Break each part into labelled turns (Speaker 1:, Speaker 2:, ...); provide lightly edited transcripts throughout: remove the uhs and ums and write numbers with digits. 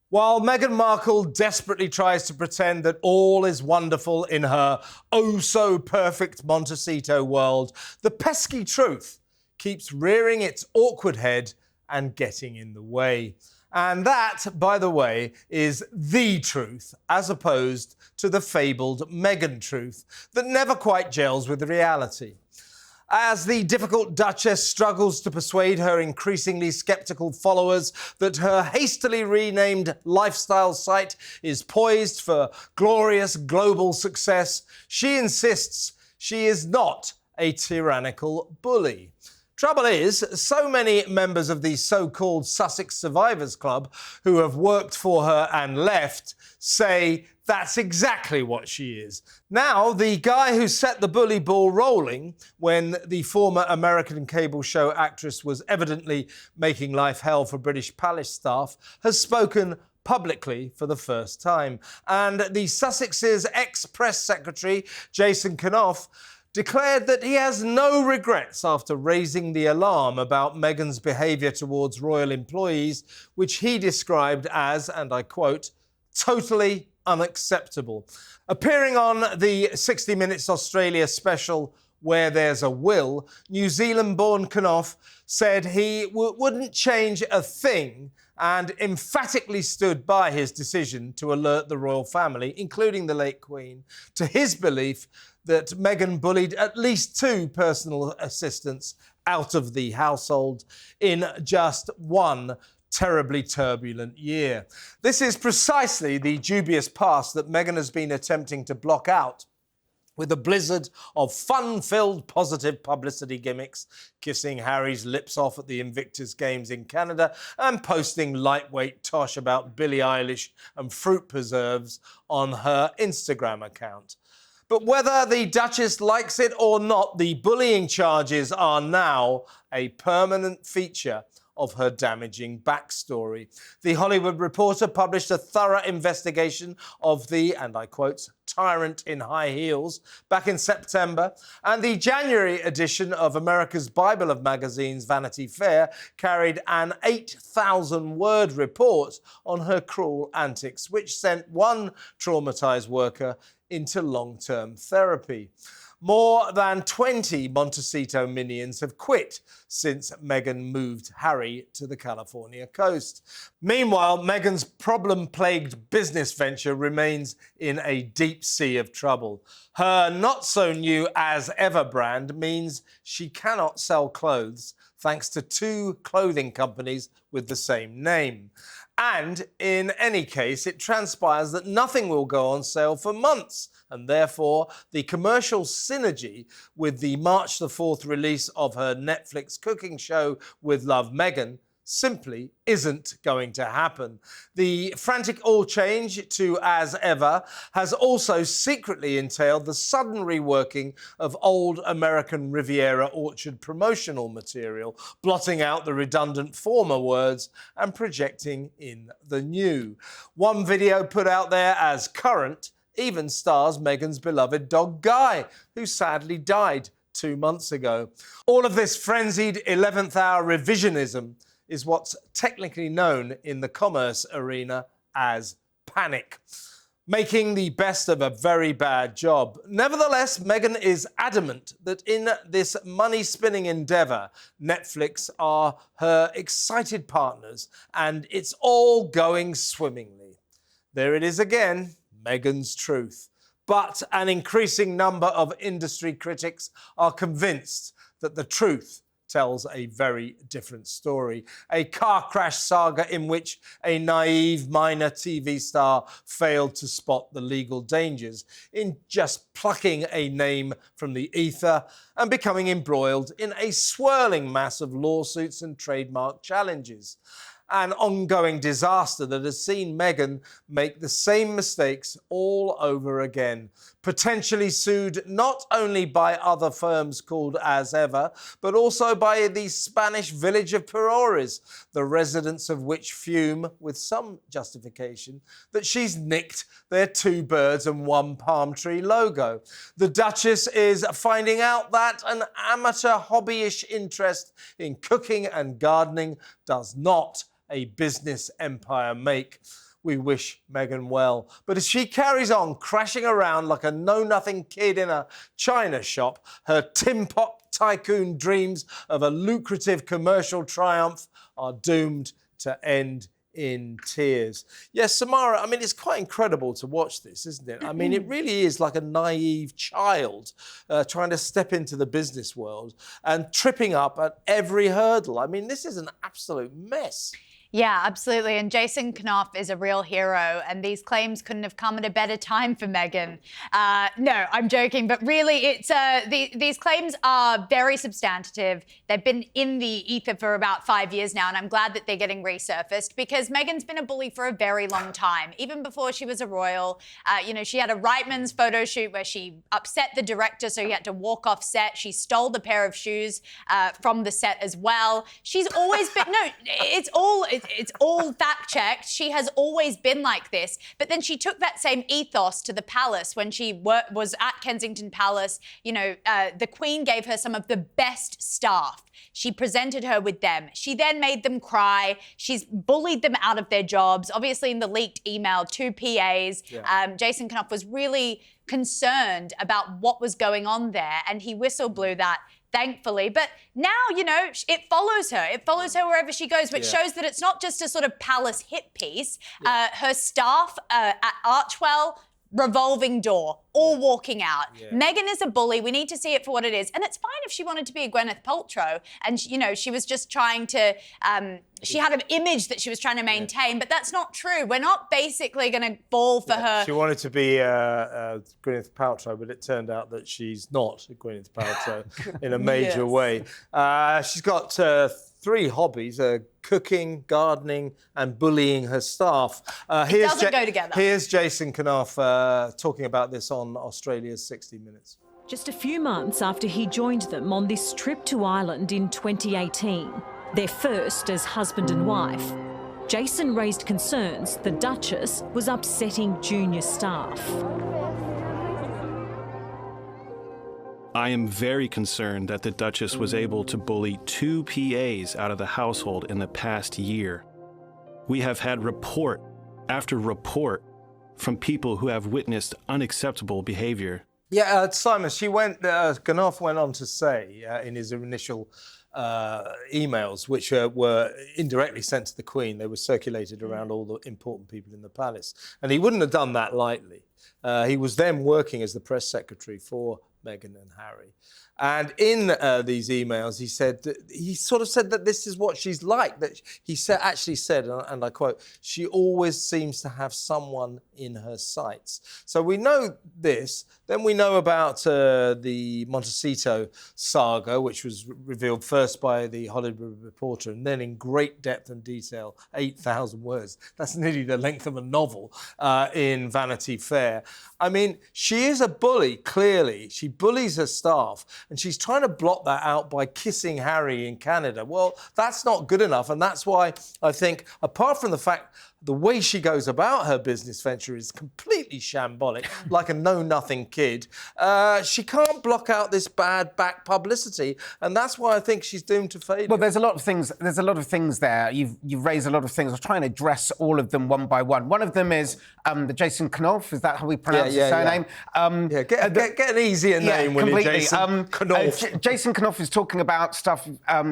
Speaker 1: While Meghan Markle desperately tries to pretend that all is wonderful in her oh-so-perfect Montecito world, the pesky truth keeps rearing its awkward head and getting in the way. And that, by the way, is the truth, as opposed to the fabled Meghan truth that never quite gels with reality. As the difficult Duchess struggles to persuade her increasingly sceptical followers that her hastily renamed lifestyle site is poised for glorious global success, she insists she is not a tyrannical bully. Trouble is, so many members of the so-called Sussex Survivors Club who have worked for her and left say that's exactly what she is. Now, the guy who set the bully ball rolling when the former American cable show actress was evidently making life hell for British palace staff has spoken publicly for the first time. And the Sussex's ex-press secretary, Jason Kanoff, declared that he has no regrets after raising the alarm about Meghan's behaviour towards royal employees, which he described as, and I quote, totally unacceptable. Appearing on the 60 Minutes Australia special Where There's a Will, New Zealand-born Kanoff said he wouldn't change a thing and emphatically stood by his decision to alert the royal family, including the late Queen, to his belief that Meghan bullied at least 2 personal assistants out of the household in just one terribly turbulent year. This is precisely the dubious past that Meghan has been attempting to block out with a blizzard of fun-filled positive publicity gimmicks, kissing Harry's lips off at the Invictus Games in Canada and posting lightweight tosh about Billie Eilish and fruit preserves on her Instagram account. But whether the Duchess likes it or not, the bullying charges are now a permanent feature of her damaging backstory. The Hollywood Reporter published a thorough investigation of the, and I quote, Tyrant in high heels back in September, and the January edition of America's Bible of magazines, Vanity Fair, carried an 8,000-word report on her cruel antics, which sent one traumatised worker into long-term therapy. More than 20 Montecito minions have quit since Meghan moved Harry to the California coast. Meanwhile, Meghan's problem-plagued business venture remains in a deep sea of trouble. Her not-so-new as-ever brand means she cannot sell clothes thanks to 2 clothing companies with the same name. And in any case, it transpires that nothing will go on sale for months, and therefore the commercial synergy with the March the 4th release of her Netflix cooking show With Love Meghan simply isn't going to happen. The frantic oil change to as ever has also secretly entailed the sudden reworking of old American Riviera Orchard promotional material, blotting out the redundant former words and projecting in the new. One video put out there as current even stars Meghan's beloved dog Guy, who sadly died 2 months ago. All of this frenzied 11th hour revisionism is what's technically known in the commerce arena as panic, making the best of a very bad job. Nevertheless, Meghan is adamant that in this money-spinning endeavour, Netflix are her excited partners, and it's all going swimmingly. There it is again, Meghan's truth. But an increasing number of industry critics are convinced that the truth tells a very different story. A car crash saga in which a naive minor TV star failed to spot the legal dangers in just plucking a name from the ether and becoming embroiled in a swirling mass of lawsuits and trademark challenges. An ongoing disaster that has seen Meghan make the same mistakes all over again, potentially sued not only by other firms called As Ever, but also by the Spanish village of Perores, the residents of which fume, with some justification, that she's nicked their 2 birds and 1 palm tree logo. The Duchess is finding out that an amateur hobbyish interest in cooking and gardening does not a business empire make. We wish Meghan well. But as she carries on crashing around like a know-nothing kid in a china shop, her tin pot tycoon dreams of a lucrative commercial triumph are doomed to end in tears. Yes, Samara, I mean, it's quite incredible to watch this, isn't it? I mean, it really is like a naive child trying to step into the business world and tripping up at every hurdle. I mean, this is an absolute mess.
Speaker 2: Yeah, absolutely. And Jason Knopf is a real hero, and these claims couldn't have come at a better time for Meghan. No, I'm joking, but really, it's these claims are very substantive. They've been in the ether for about 5 years now, and I'm glad that they're getting resurfaced because Meghan's been a bully for a very long time. Even before she was a royal, you know, she had a Reitman's photo shoot where she upset the director, so he had to walk off set. She stole the pair of shoes from the set as well. She's always been it's all fact-checked. She has always been like this. But then she took that same ethos to the palace when she was at Kensington Palace. You know, the Queen gave her some of the best staff. She presented her with them. She then made them cry. She's bullied them out of their jobs. Obviously, in the leaked email, 2 PAs, Jason Knopf was really concerned about what was going on there, and he whistle blew that, thankfully. But now, you know, it follows her. It follows her wherever she goes, which shows that it's not just a sort of palace hit piece. Her staff at Archwell, revolving door, all walking out. Meghan is a bully. We need to see it for what it is. And it's fine if she wanted to be a Gwyneth Paltrow and, you know, she was just trying to, she had an image that she was trying to maintain, but that's not true. We're not basically going to fall for her.
Speaker 1: She wanted to be Gwyneth Paltrow, but it turned out that she's not Gwyneth Paltrow in a major way. She's got 3 hobbies, cooking, gardening and bullying her staff.
Speaker 2: It doesn't go together.
Speaker 1: Here's Jason Knopf talking about this on Australia's 60 Minutes.
Speaker 3: Just a few months after he joined them on this trip to Ireland in 2018, their first as husband and wife, Jason raised concerns the Duchess was upsetting junior staff.
Speaker 4: I am very concerned that the Duchess was able to bully 2 PAs out of the household in the past year. We have had report after report from people who have witnessed unacceptable behavior.
Speaker 1: Yeah, Simon, Knopf went on to say in his initial emails, which were indirectly sent to the Queen, they were circulated around all the important people in the palace. And he wouldn't have done that lightly. He was then working as the press secretary for Meghan and Harry. And in these emails, he sort of said that this is what she's like, that he actually said, and I quote, she always seems to have someone in her sights. So we know this. Then we know about the Montecito saga, which was revealed first by the Hollywood Reporter and then in great depth and detail, 8,000 words. That's nearly the length of a novel in Vanity Fair. I mean, she is a bully, clearly. She bullies her staff, and she's trying to blot that out by kissing Harry in Canada. Well, that's not good enough, and that's why I think, apart from the fact the way she goes about her business venture is completely shambolic, like a know-nothing kid, she can't block out this bad back publicity, and that's why I think she's doomed to failure.
Speaker 5: Well, there's a lot of things. There's a lot of things there. You've raised a lot of things. I'll try and address all of them one by one. One of them is the Jason Knopf. Is that how we pronounce his surname?
Speaker 1: Get an easier name, will you, Jason? Knopf.
Speaker 5: Jason Knopf is talking about stuff.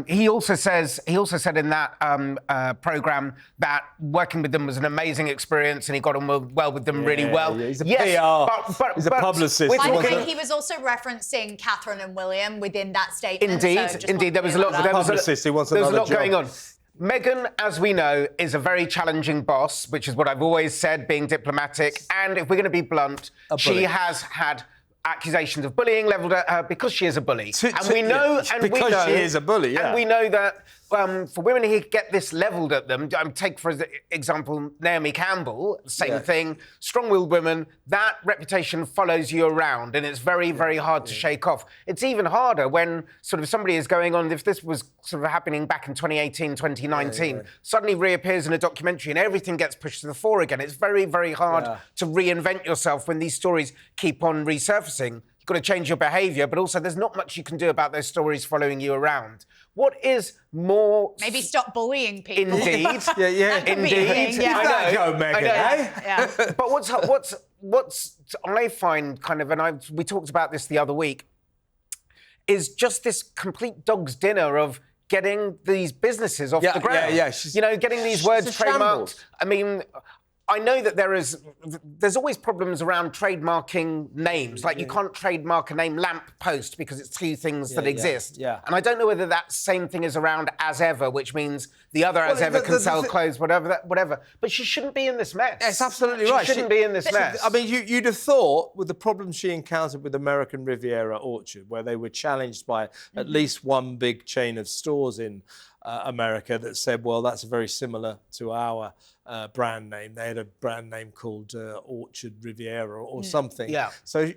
Speaker 5: He also said in that programme that working with them was an amazing experience, and he got on well with them really well.
Speaker 1: Yeah, he's a PR. He's a publicist.
Speaker 2: I think he was also referencing Catherine and William within that statement.
Speaker 5: Indeed, there was a lot. There was
Speaker 1: a lot
Speaker 5: going on. Meghan, as we know, is a very challenging boss, which is what I've always said, being diplomatic. And if we're going to be blunt, she has had accusations of bullying levelled at her because she is a bully.
Speaker 1: She is a bully,
Speaker 5: And we know that for women who get this levelled at them, take for example Naomi Campbell, same thing, strong-willed women, that reputation follows you around and it's very, very hard to shake off. It's even harder when sort of somebody is going on, if this was sort of happening back in 2018, 2019, suddenly reappears in a documentary and everything gets pushed to the fore again. It's very, very hard to reinvent yourself when these stories keep on resurfacing. got to change your behaviour, but also there's not much you can do about those stories following you around. What is more...
Speaker 2: Maybe stop bullying people.
Speaker 5: Indeed.
Speaker 1: Yeah.
Speaker 2: That could be a
Speaker 5: Indeed.
Speaker 2: thing, yeah.
Speaker 5: I
Speaker 1: That
Speaker 5: know,
Speaker 1: go, Meghan,
Speaker 5: I know.
Speaker 1: eh?
Speaker 2: Yeah.
Speaker 5: But what's I find kind of, and we talked about this the other week, is just this complete dog's dinner of getting these businesses off the ground.
Speaker 1: Yeah.
Speaker 5: Getting these words trademarked. I mean, I know that there's always problems around trademarking names. Like you can't trademark a name lamppost because it's two things that exist.
Speaker 1: Yeah.
Speaker 5: And I don't know whether that same thing is around as ever, which means the other as ever can sell clothes, whatever. But she shouldn't be in this mess.
Speaker 1: It's absolutely right.
Speaker 5: She shouldn't be in this mess.
Speaker 1: I mean, you'd have thought with the problems she encountered with American Riviera Orchard, where they were challenged by at least one big chain of stores in America that said, well, that's very similar to our brand name. They had a brand name called Orchard Riviera or something.
Speaker 5: Yeah.
Speaker 1: So,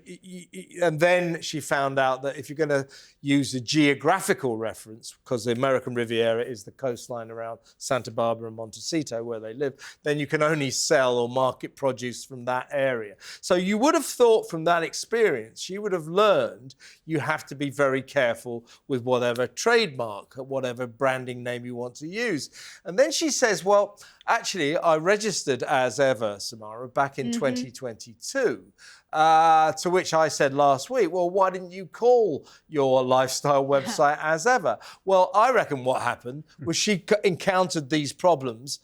Speaker 1: and then she found out that if you're going to use a geographical reference, because the American Riviera is the coastline around Santa Barbara and Montecito where they live, then you can only sell or market produce from that area. So you would have thought from that experience, she would have learned you have to be very careful with whatever trademark, whatever branding name you want to use. And then she says, well, actually, I registered as ever, Samara, back in 2022. To which I said last week, well, why didn't you call your lifestyle website as ever? Well, I reckon what happened was she encountered these problems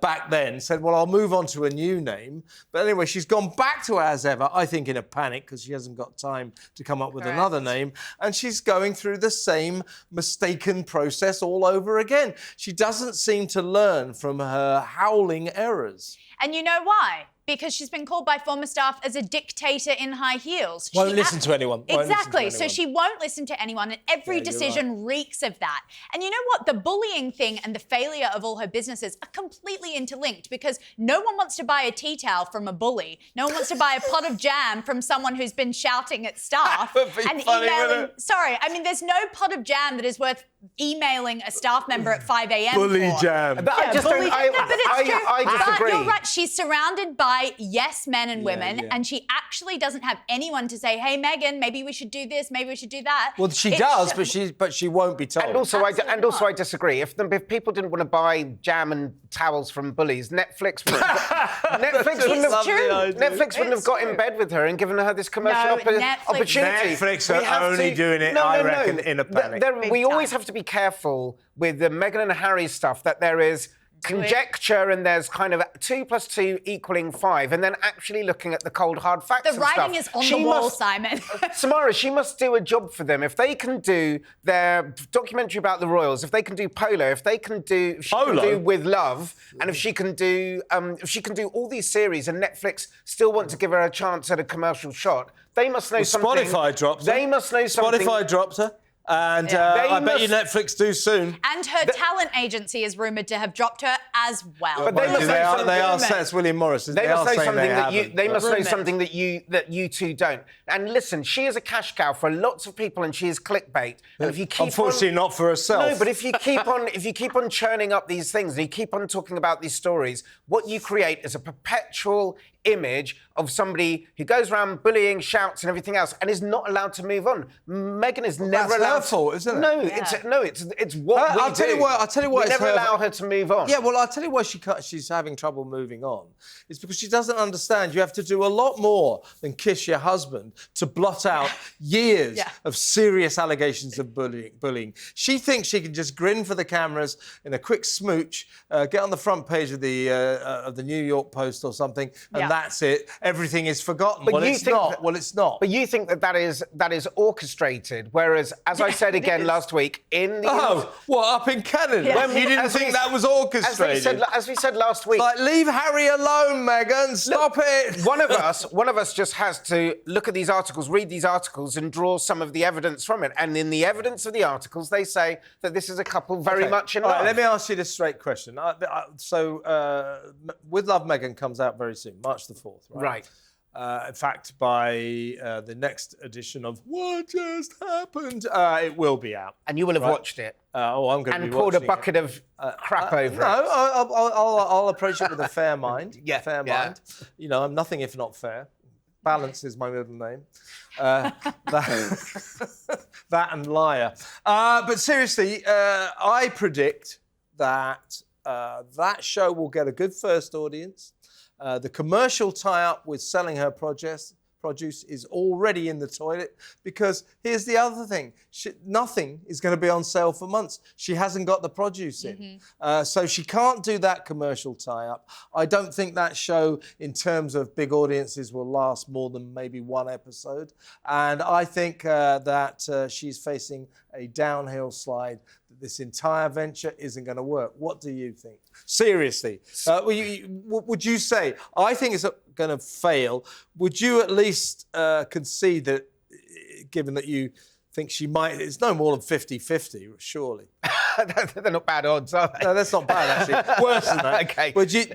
Speaker 1: back then, said, well, I'll move on to a new name. But anyway, she's gone back to as ever, I think in a panic, because she hasn't got time to come up with another name. And she's going through the same mistaken process all over again. She doesn't seem to learn from her howling errors.
Speaker 2: And you know why? Because she's been called by former staff as a dictator in high heels.
Speaker 1: Won't listen to anyone.
Speaker 2: Exactly. So she won't listen to anyone, and every decision reeks of that. And you know what? The bullying thing and the failure of all her businesses are completely interlinked, because no one wants to buy a tea towel from a bully. No one wants to buy a pot of jam from someone who's been shouting at staff and emailing. Sorry, I mean, there's no pot of jam that is worth emailing a staff member at 5 a.m.
Speaker 1: Bully
Speaker 2: for.
Speaker 1: jam.
Speaker 5: But I just don't. I disagree.
Speaker 2: But you're right. She's surrounded by yes men and women, and she actually doesn't have anyone to say, "Hey, Meghan, maybe we should do this. Maybe we should do that."
Speaker 1: Well, she does, but she won't be told.
Speaker 5: And also, I disagree. If people didn't want to buy jam and towels from bullies, Netflix wouldn't have got in bed with her and given her this commercial opportunity.
Speaker 1: Netflix are only doing it, I reckon, in a panic.
Speaker 5: We always have to be careful with the Meghan and Harry stuff, that there is conjecture and there's kind of 2 + 2 = 5, and then actually looking at the cold hard facts.
Speaker 2: The writing is on the wall, Simon.
Speaker 5: Samara, she must do a job for them. If they can do their documentary about the royals, if they can do Polo, if they can do, she can do With Love, and if she can do all these series, and Netflix still want to give her a chance at a commercial shot, they must know something.
Speaker 1: Spotify dropped her.
Speaker 5: They must know something.
Speaker 1: Spotify dropped her. And I bet you Netflix do soon.
Speaker 2: And her talent agency is rumoured to have dropped her as well.
Speaker 5: But they
Speaker 1: are set. It's William Morris.
Speaker 5: They must know something that you two don't. And listen, she is a cash cow for lots of people, and she is clickbait. And if you keep
Speaker 1: unfortunately not for herself.
Speaker 5: No, but if you keep on churning up these things and you keep on talking about these stories, what you create is a perpetual image of somebody who goes around bullying, shouts, and everything else, and is not allowed to move on. Meghan is never allowed.
Speaker 1: That's her fault, isn't it?
Speaker 5: It's what we do.
Speaker 1: I'll tell you why.
Speaker 5: We never allow her to move on.
Speaker 1: Yeah, well, I'll tell you why she's having trouble moving on. It's because she doesn't understand you have to do a lot more than kiss your husband to blot out years of serious allegations of bullying. She thinks she can just grin for the cameras in a quick smooch, get on the front page of the New York Post or something, and that's it. Everything is forgotten. Well, it's not.
Speaker 5: But you think that is orchestrated, whereas, as I said again last week,
Speaker 1: up in Canada?
Speaker 2: Yeah.
Speaker 1: You didn't think that was orchestrated?
Speaker 5: As we said last week.
Speaker 1: Like, leave Harry alone, Meghan. Stop it.
Speaker 5: One of us just has to look at these articles, read these articles, and draw some of the evidence from it. And in the evidence of the articles, they say that this is a couple very much in love.
Speaker 1: Right, let me ask you this straight question. With Love, Meghan comes out very soon, March the 4th, right? Right. In fact, by the next edition of What Just Happened, it will be out.
Speaker 5: And you will have watched it.
Speaker 1: I'm going to be watching it.
Speaker 5: And poured a bucket of crap over it.
Speaker 1: No, I'll approach it with a fair mind. Fair mind. You know, I'm nothing if not fair. Balance is my middle name. That and liar. But seriously, I predict that that show will get a good first audience. The commercial tie-up with selling her produce is already in the toilet, because here's the other thing. Nothing is going to be on sale for months. She hasn't got the produce in. So she can't do that commercial tie-up. I don't think that show, in terms of big audiences, will last more than maybe one episode. And I think that she's facing a downhill slide. This entire venture isn't going to work. What do you think? Seriously, would you say, I think it's going to fail. Would you at least concede that, given that you think she might, it's no more than 50-50, surely?
Speaker 5: They're not bad odds, are they?
Speaker 1: No, that's not bad, actually. Worse than that.
Speaker 5: Okay.
Speaker 1: Would you,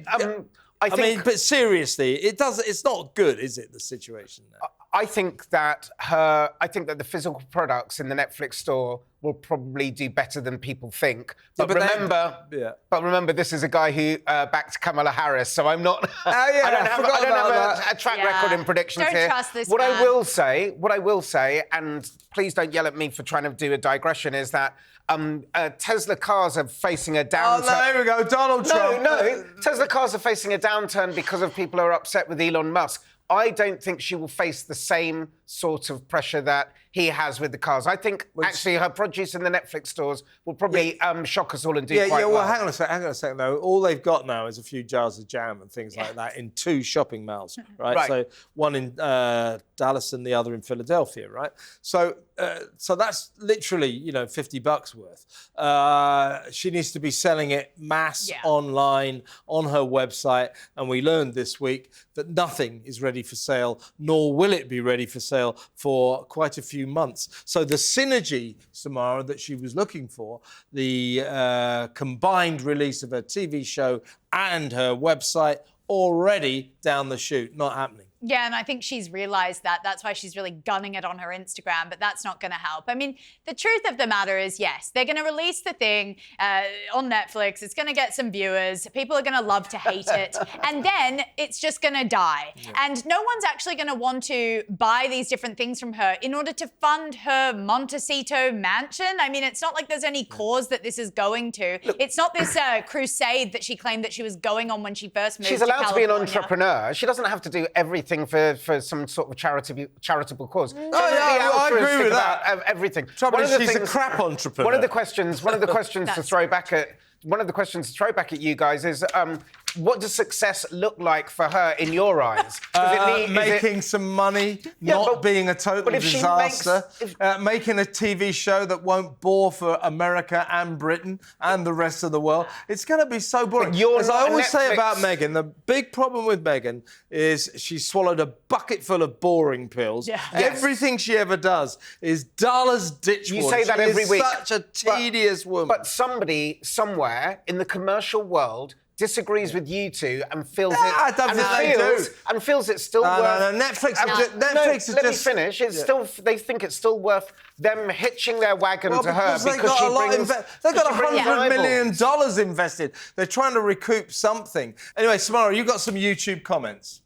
Speaker 5: I
Speaker 1: mean, but seriously, it's not good, is it, the situation now?
Speaker 5: I think that the physical products in the Netflix store will probably do better than people think. But, remember, this is a guy who backed Kamala Harris, so I'm not. I don't have a track record in predictions here.
Speaker 2: Don't trust this
Speaker 5: What
Speaker 2: man.
Speaker 5: I will say, and please don't yell at me for trying to do a digression, is that Tesla cars are facing a downturn.
Speaker 1: Oh, no, here we go, Donald Trump.
Speaker 5: No, Tesla cars are facing a downturn because of people who are upset with Elon Musk. I don't think she will face the same sort of pressure that he has with the cars. I think, actually, her produce in the Netflix stores will probably shock us all and do quite well.
Speaker 1: Well, hang on a second, though. All they've got now is a few jars of jam and things like that in 2 shopping malls, right? So one in Dallas and the other in Philadelphia, right? So that's literally, $50 worth. She needs to be selling it mass online on her website. And we learned this week that nothing is ready for sale, nor will it be ready for sale for quite a few months. So the synergy, Samara, that she was looking for, the combined release of her TV show and her website, already down the chute, not happening.
Speaker 2: Yeah, and I think she's realised that. That's why she's really gunning it on her Instagram, but that's not going to help. I mean, the truth of the matter is, yes, they're going to release the thing on Netflix. It's going to get some viewers. People are going to love to hate it. And then it's just going to die. Yeah. And no one's actually going to want to buy these different things from her in order to fund her Montecito mansion. I mean, it's not like there's any cause that this is going to. Look, it's not this crusade that she claimed that she was going on when she first moved to California.
Speaker 5: She's allowed to be an entrepreneur. She doesn't have to do everything for some sort of charitable cause.
Speaker 1: Oh, yeah, I agree with that.
Speaker 5: Everything.
Speaker 1: Trouble is, she's a crap entrepreneur.
Speaker 5: One of the questions to throw back at you guys is, what does success look like for her in your eyes?
Speaker 1: Making some money, not being a total disaster, making a TV show that won't bore for America and Britain and the rest of the world. It's going to be so boring. As I always say about Meghan, the big problem with Meghan is she swallowed a bucket full of boring pills. Yeah. Everything she ever does is dull as ditchwood.
Speaker 5: You say that every week.
Speaker 1: Such a tedious woman.
Speaker 5: But somebody, somewhere in the commercial world, disagrees with you two and feels it's still worth.
Speaker 1: No, Netflix.
Speaker 5: Let me finish. It's still. They think it's still worth them hitching their wagon to her because she brings.
Speaker 1: They've got $100 million invested. They're trying to recoup something. Anyway, Samara, you got some YouTube comments.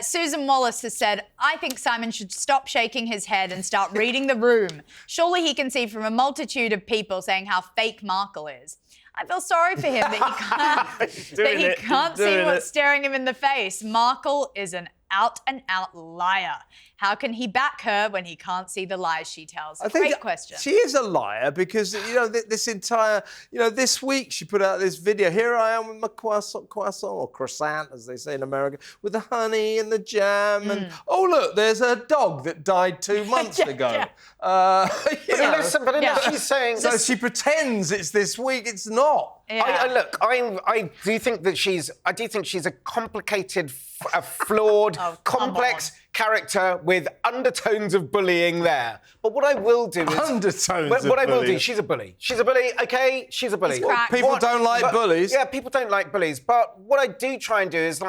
Speaker 2: Susan Wallace has said, I think Simon should stop shaking his head and start reading the room. Surely he can see from a multitude of people saying how fake Markle is. I feel sorry for him that he can't see what's staring him in the face. Markle is an out-and-out liar. How can he back her when he can't see the lies she tells? Great question.
Speaker 1: She is a liar because, this entire, this week she put out this video. Here I am with my croissant, or croissant, as they say in America, with the honey and the jam. And, oh, look, there's a dog that died 2 months ago.
Speaker 5: She's saying...
Speaker 1: So she pretends it's this week. It's not.
Speaker 2: Yeah.
Speaker 5: I do think that she's a complicated, flawed, complex character with undertones of bullying there. But what I will do is... She's a bully. She's a bully, OK? She's a bully.
Speaker 1: People don't like bullies.
Speaker 5: Yeah, people don't like bullies. But what I do try and do is,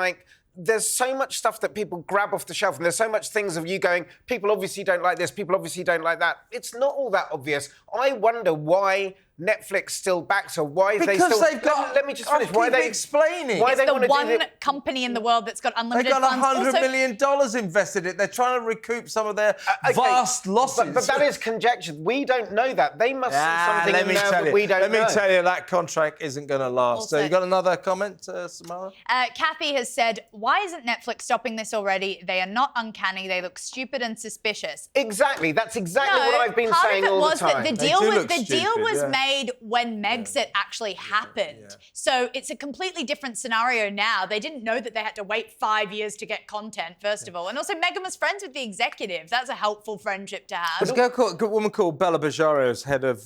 Speaker 5: there's so much stuff that people grab off the shelf, and there's so much things of you going, people obviously don't like this, people obviously don't like that. It's not all that obvious. I wonder why Netflix still back? So why is
Speaker 1: because
Speaker 5: they still...
Speaker 1: they've got...
Speaker 5: Let me just finish. Why are they
Speaker 1: explaining?
Speaker 5: Why
Speaker 2: It's
Speaker 5: they
Speaker 2: the
Speaker 5: want to
Speaker 2: one
Speaker 5: do the...
Speaker 2: company in the world that's got unlimited
Speaker 1: They've got
Speaker 2: funds.
Speaker 1: $100 million invested in it. They're trying to recoup some of their vast losses.
Speaker 5: But that is conjecture. We don't know that. They must see something in there that we don't know.
Speaker 1: Let me tell you, that contract isn't going to last.
Speaker 2: Also,
Speaker 1: so you got another comment, Samara?
Speaker 2: Kathy has said, why isn't Netflix stopping this already? They are not uncanny. They look stupid and suspicious.
Speaker 5: Exactly. That's exactly what I've been saying all the time.
Speaker 2: Part of it was that the deal was made when Megxit actually happened.
Speaker 1: Yeah.
Speaker 2: So it's a completely different scenario now. They didn't know that they had to wait 5 years to get content, first of all. And also, Meghan was friends with the executive. That's a helpful friendship to have.
Speaker 1: There's a woman called Bella Bajaro's head of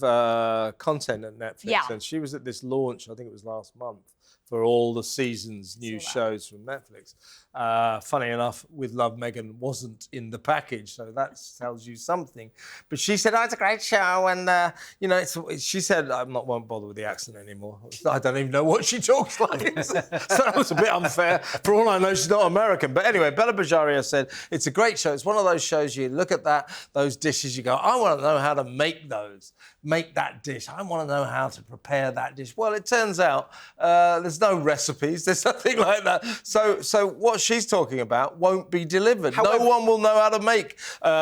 Speaker 1: content at Netflix.
Speaker 2: Yeah.
Speaker 1: And she was at this launch, I think it was last month, for all the season's new shows from Netflix. Funny enough, With Love, Meghan wasn't in the package, so that tells you something. But she said, it's a great show, and, she said, won't bother with the accent anymore. I don't even know what she talks like. So that was a bit unfair. For all I know, she's not American. But anyway, Bella Bajaria said, it's a great show. It's one of those shows you look at those dishes, you go, I want to know how to make that dish. I want to know how to prepare that dish. Well, it turns out there's no recipes. There's nothing like that. So what she's talking about won't be delivered.
Speaker 5: However,
Speaker 1: no one will know how to make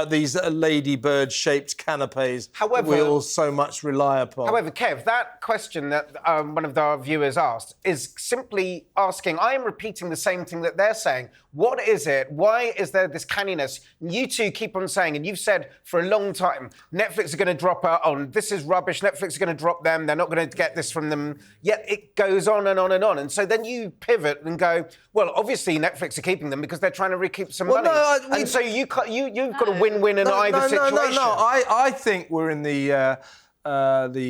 Speaker 1: these ladybird-shaped canapes that we all so much rely upon.
Speaker 5: However, Kev, that question that one of our viewers asked is simply asking, I am repeating the same thing that they're saying. What is it? Why is there this canniness? You two keep on saying, and you've said for a long time, Netflix are going to drop out on, this is rubbish, Netflix are going to drop them, they're not going to get this from them. Yet it goes on and on and on. And so then you pivot and go, well, obviously Netflix are keeping them because they're trying to recoup some money. And so you've got a win-win in either situation.
Speaker 1: No. I think we're in the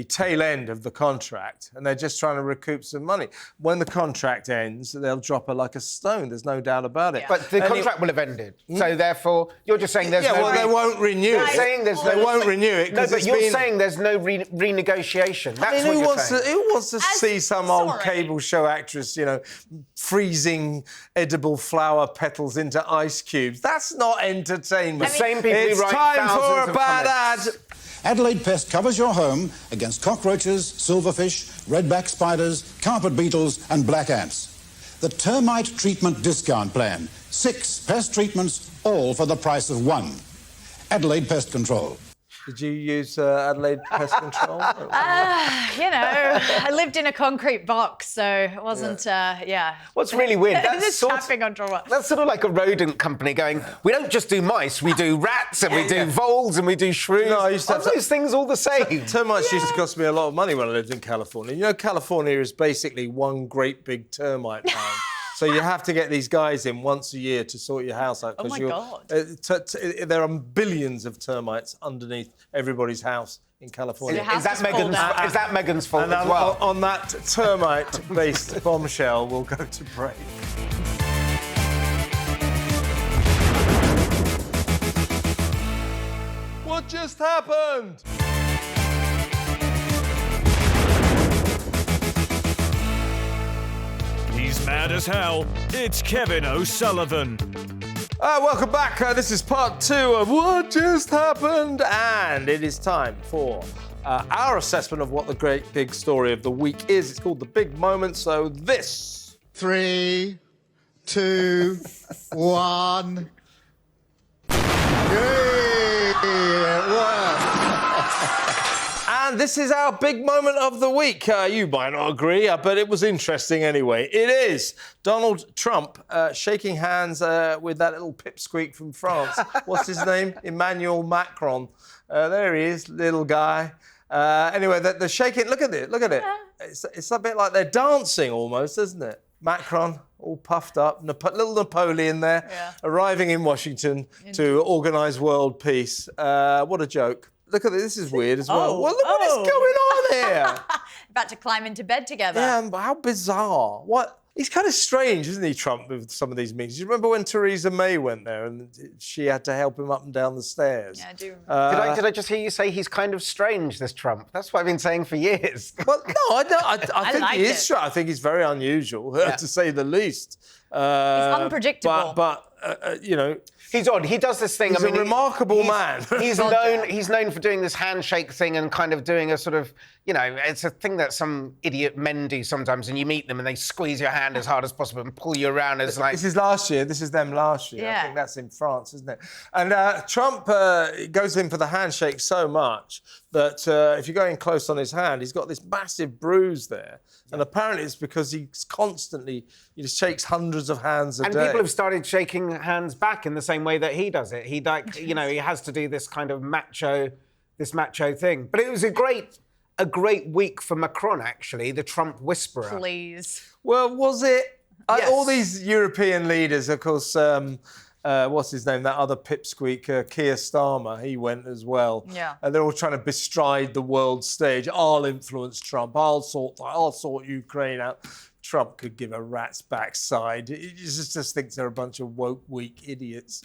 Speaker 1: tail end of the contract, and they're just trying to recoup some money. When the contract ends, they'll drop her like a stone. There's no doubt about it.
Speaker 5: Yeah. But the contract will have ended. So therefore, you're just saying there's no...
Speaker 1: they won't renew it.
Speaker 5: Saying there's
Speaker 1: they won't renew it.
Speaker 5: No, but you're saying there's no renegotiation. That's what you're saying.
Speaker 1: Who wants to see some old cable show actress, freezing edible flower petals into ice cubes? That's not entertainment.
Speaker 5: The same people who write
Speaker 1: time for a
Speaker 5: of
Speaker 1: bad
Speaker 5: comments.
Speaker 1: ad.
Speaker 6: Adelaide Pest covers your home against cockroaches, silverfish, redback spiders, carpet beetles and black ants. The Termite Treatment Discount Plan. 6 pest treatments, all for the price of 1. Adelaide Pest Control.
Speaker 1: Did you use Adelaide Pest Control?
Speaker 2: I lived in a concrete box, so it wasn't,
Speaker 5: What's really weird,
Speaker 2: Just tapping on drawer.
Speaker 5: That's sort of like a rodent company going, we don't just do mice, we do rats and we do voles and we do shrews.
Speaker 1: No, I used to have
Speaker 5: those things all the same.
Speaker 1: Termites used to cost me a lot of money when I lived in California. You know, California is basically one great big termite town. So you have to get these guys in once a year to sort your house out.
Speaker 2: Oh, my God.
Speaker 1: There are billions of termites underneath everybody's house in California.
Speaker 2: So
Speaker 5: Is that Meghan's fault
Speaker 1: And
Speaker 5: as well?
Speaker 1: on that termite-based bombshell, we'll go to break. What just happened?
Speaker 7: He's mad as hell. It's Kevin O'Sullivan.
Speaker 1: Welcome back. This is part 2 of What Just Happened, and it is time for our assessment of what the great big story of the week is. It's called The Big Moment, so this.
Speaker 8: 3, 2, 1. Yay! It worked.
Speaker 1: And this is our big moment of the week. You might not agree, but it was interesting anyway. It is Donald Trump shaking hands with that little pipsqueak from France. What's his name? Emmanuel Macron. There he is, little guy. Anyway, they're shaking. Look at it. Look at it. It's a bit like they're dancing almost, isn't it? Macron, all puffed up, little Napoleon there, arriving in Washington to organise world peace. What a joke. Look at this. This is weird as well. Well, look what is going on here.
Speaker 2: About to climb into bed together.
Speaker 1: Yeah, how bizarre. What? He's kind of strange, isn't he, Trump, with some of these meetings? You remember when Theresa May went there and she had to help him up and down the stairs?
Speaker 2: Yeah, I do remember.
Speaker 5: Did I just hear you say he's kind of strange, this Trump? That's what I've been saying for years.
Speaker 1: Well, no, I don't. I think
Speaker 2: liked
Speaker 1: he
Speaker 2: it.
Speaker 1: is strange. I think he's very unusual, to say the least.
Speaker 2: He's unpredictable.
Speaker 1: But
Speaker 5: He's odd. He does this thing.
Speaker 1: He's a remarkable man.
Speaker 5: He's known for doing this handshake thing and kind of doing a sort of, it's a thing that some idiot men do sometimes, and you meet them and they squeeze your hand as hard as possible and pull you around as like.
Speaker 1: This is last year. This is them last year.
Speaker 2: Yeah.
Speaker 1: I think that's in France, isn't it? And Trump goes in for the handshake so much that if you go in close on his hand, he's got this massive bruise there. And apparently it's because he's constantly, he just shakes hundreds of hands a day.
Speaker 5: And people have started shaking hands back in the same way that he does it. He he has to do this kind of macho thing. But it was a great week for Macron, actually, the Trump whisperer.
Speaker 2: Please.
Speaker 1: Well, was it?
Speaker 5: Yes.
Speaker 1: All these European leaders, of course, what's his name? That other pipsqueak, Keir Starmer, he went as well.
Speaker 2: Yeah.
Speaker 1: And they're all trying to bestride the world stage. I'll influence Trump. I'll sort Ukraine out. Trump could give a rat's backside. He just thinks they're a bunch of woke, weak idiots.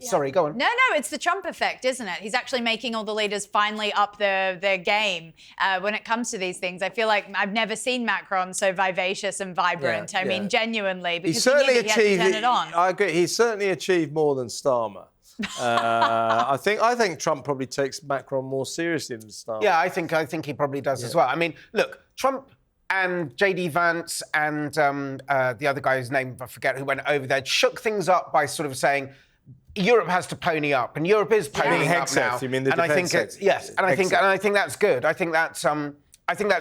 Speaker 5: Sorry, go on.
Speaker 2: No, it's the Trump effect, isn't it? He's actually making all the leaders finally up their game when it comes to these things. I feel like I've never seen Macron so vivacious and vibrant. I mean, genuinely, because he knew that he had to turn it on.
Speaker 1: I agree. He certainly achieved more than Starmer. I think Trump probably takes Macron more seriously than Starmer.
Speaker 5: Yeah, I think he probably does as well. I mean, look, Trump and J.D. Vance and the other guy whose name I forget who went over there shook things up by sort of saying Europe has to pony up, and Europe is ponying up now.
Speaker 1: You mean the
Speaker 5: and I think yes, and I think that's good. I think that's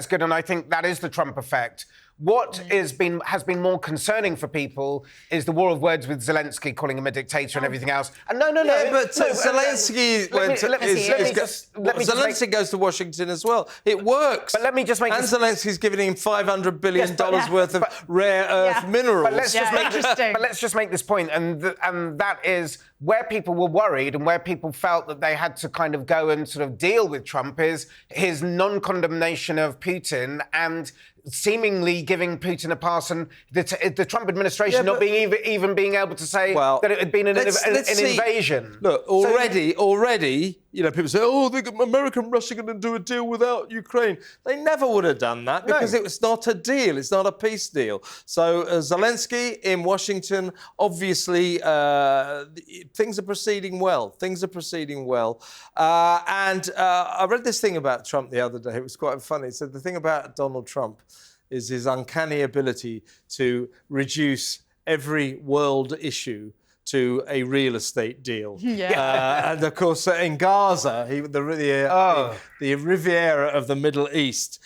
Speaker 5: good, and I think that is the Trump effect. What has been more concerning for people is the war of words with Zelensky calling him a dictator and everything else. And no,
Speaker 1: Zelensky Zelensky goes to Washington as well. It works.
Speaker 5: But let me just make
Speaker 1: and Zelensky's giving him $500 billion worth of rare earth minerals.
Speaker 5: But let's just make this point, and that is where people were worried and where people felt that they had to kind of go and sort of deal with Trump is his non-condemnation of Putin and seemingly giving Putin a pass, and the Trump administration not being even being able to say that it had been an invasion.
Speaker 1: Look, already, people say, oh, America and Russia are going to do a deal without Ukraine. They never would have done that because it was not a deal. It's not a peace deal. So Zelensky in Washington, obviously, things are proceeding well. And I read this thing about Trump the other day. It was quite funny. It said the thing about Donald Trump is his uncanny ability to reduce every world issue to a real estate deal. And of course, in Gaza, the Riviera of the Middle East,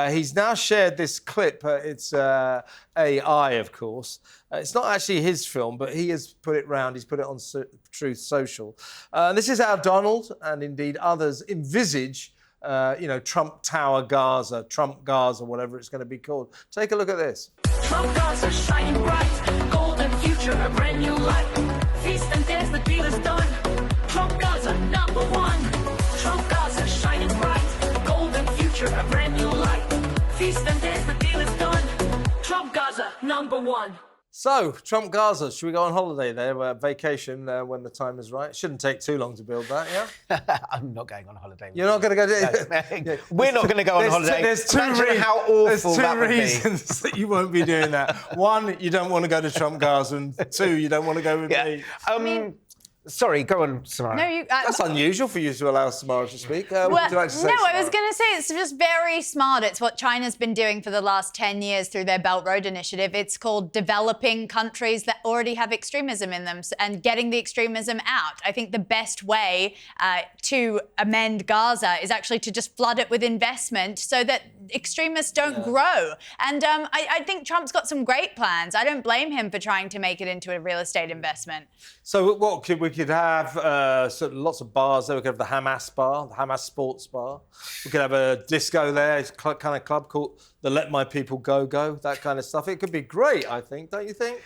Speaker 1: he's now shared this clip. It's AI, of course. It's not actually his film, but he has put it round. He's put it on Truth Social. This is how Donald and indeed others envisage Trump Tower Gaza, Trump Gaza, whatever it's going to be called. Take a look at this.
Speaker 9: Trump Gaza shining bright, golden future, a brand new light. Feast and dance, the deal is done. Trump Gaza, number one. Trump Gaza shining bright, golden future, a brand new light. Feast and dance, the deal is done. Trump Gaza, number one.
Speaker 1: So, Trump Gaza, should we go on holiday there, vacation when the time is right? It shouldn't take too long to build that, yeah?
Speaker 5: I'm not going on holiday.
Speaker 1: You're not going to go
Speaker 5: to... We're not going to go on holiday.
Speaker 1: There's two reasons that you won't be doing that. One, you don't want to go to Trump Gaza, and two, you don't want to go with me.
Speaker 5: Sorry, go on, Samara.
Speaker 2: No,
Speaker 1: that's unusual for you to allow Samara to speak. What would you like to say,
Speaker 2: I was going to say it's just very smart. It's what China's been doing for the last 10 years through their Belt Road Initiative. It's called developing countries that already have extremism in them and getting the extremism out. I think the best way to amend Gaza is actually to just flood it with investment so that extremists don't grow. And I think Trump's got some great plans. I don't blame him for trying to make it into a real estate investment.
Speaker 1: So what we could have lots of bars there. We could have the Hamas bar, the Hamas sports bar. We could have a disco there. It's kind of club called the Let My People Go, that kind of stuff. It could be great, I think, don't you think?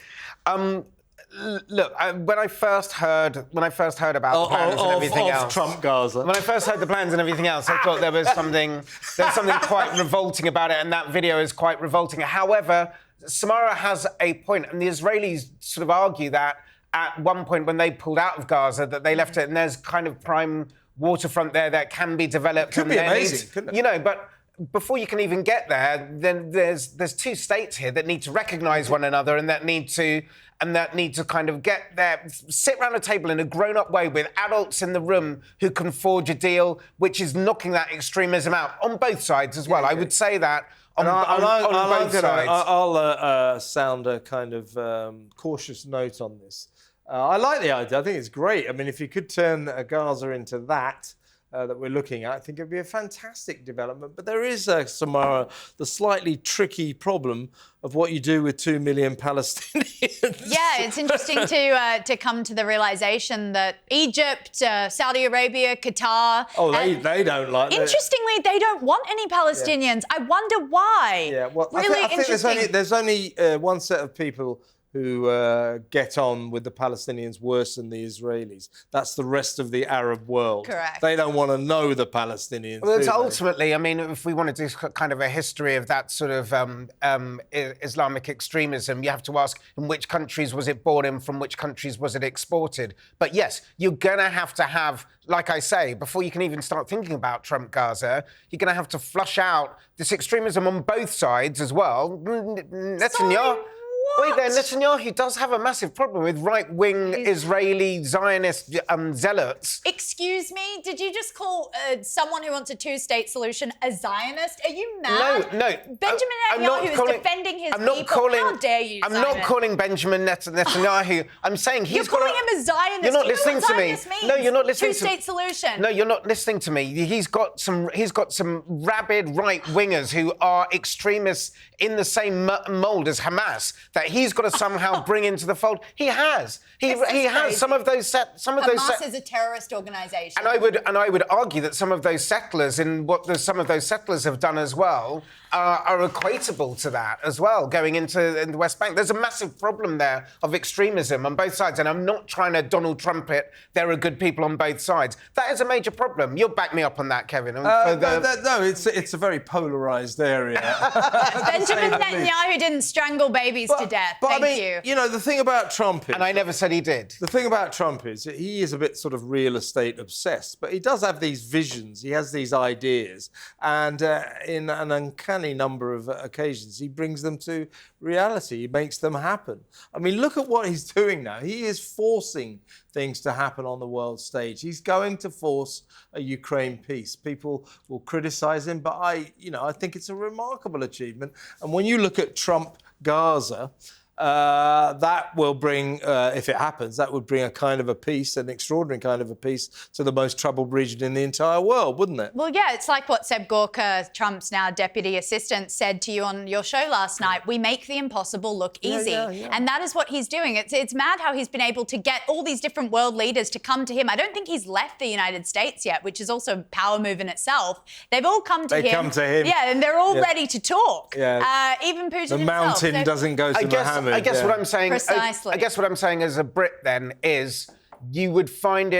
Speaker 5: Look, when I first heard about the plans and everything else,
Speaker 1: Trump Gaza.
Speaker 5: When I first heard the plans and everything else, I thought there was something quite revolting about it, and that video is quite revolting. However, Samara has a point, and the Israelis sort of argue that at one point when they pulled out of Gaza, that they left it, and there's kind of prime waterfront there that can be developed.
Speaker 1: Could be amazing, couldn't it?
Speaker 5: But before you can even get there, then there's two states here that need to recognise one another and that need to kind of get there, sit around a table in a grown-up way with adults in the room who can forge a deal, which is knocking that extremism out on both sides as well. I would say that on both sides.
Speaker 1: I'll sound a kind of cautious note on this. I like the idea. I think it's great. I mean, if you could turn Gaza into that we're looking at, I think it'd be a fantastic development. But there is, Samara, the slightly tricky problem of what you do with 2 million Palestinians.
Speaker 2: Yeah, it's interesting to come to the realisation that Egypt, Saudi Arabia, Qatar...
Speaker 1: Oh, they don't like that.
Speaker 2: Interestingly, they don't want any Palestinians. Yeah. I wonder why.
Speaker 1: Yeah, well,
Speaker 2: really
Speaker 1: I think there's only one set of people who get on with the Palestinians worse than the Israelis. That's the rest of the Arab world.
Speaker 2: Correct.
Speaker 1: They don't want to know the Palestinians.
Speaker 5: Well, it's ultimately, I mean, if we want to do kind of a history of that sort of Islamic extremism, you have to ask, in which countries was it born in, from which countries was it exported? But yes, you're going to have, like I say, before you can even start thinking about Trump Gaza, you're going to have to flush out this extremism on both sides as well. Netanyahu... Wait there, Netanyahu does have a massive problem with right-wing Israeli Zionist zealots.
Speaker 2: Excuse me? Did you just call someone who wants a two-state solution a Zionist? Are you mad?
Speaker 5: No.
Speaker 2: Benjamin Netanyahu is defending his people. How dare you,
Speaker 5: I'm not calling Benjamin Netanyahu. I'm saying he's
Speaker 2: You're calling him a Zionist.
Speaker 5: You're not listening to me.
Speaker 2: No,
Speaker 5: you're not listening to me.
Speaker 2: Two-state solution.
Speaker 5: No, you're not listening to me. He's got some rabid right-wingers who are extremists in the same mould as Hamas that he's got to somehow bring into the fold. He has. He has some of those.
Speaker 2: Hamas is a terrorist organisation.
Speaker 5: And I would argue that some of those settlers some of those settlers have done as well are equatable to that as well. Going into the West Bank, there's a massive problem there of extremism on both sides. And I'm not trying to Donald Trump it. There are good people on both sides. That is a major problem. You'll back me up on that, Kevin.
Speaker 1: No, it's a very polarised area.
Speaker 2: Benjamin Netanyahu didn't strangle babies to death. Thank you.
Speaker 1: You know, the thing about Trump is...
Speaker 5: And I never said he did.
Speaker 1: The thing about Trump is he is a bit sort of real estate obsessed, but he does have these visions. He has these ideas. And in an uncanny number of occasions, he brings them to reality. He makes them happen. I mean, look at what he's doing now. He is forcing things to happen on the world stage. He's going to force a Ukraine peace. People will criticise him, but I think it's a remarkable achievement. And when you look at Trump Gaza, that will bring, if it happens, that would bring a kind of a peace, an extraordinary kind of a peace to the most troubled region in the entire world, wouldn't it?
Speaker 2: Well, yeah, it's like what Seb Gorka, Trump's now deputy assistant, said to you on your show last night. We make the impossible look easy. Yeah. And that is what he's doing. It's mad how he's been able to get all these different world leaders to come to him. I don't think he's left the United States yet, which is also a power move in itself. They've all come to him.
Speaker 1: They come to him.
Speaker 2: Yeah, and they're all ready to talk.
Speaker 1: Yeah.
Speaker 2: Even Putin himself.
Speaker 1: The mountain doesn't go to Mohammed.
Speaker 5: I guess what I'm saying...
Speaker 2: Precisely.
Speaker 5: I guess what I'm saying as a Brit then is people would find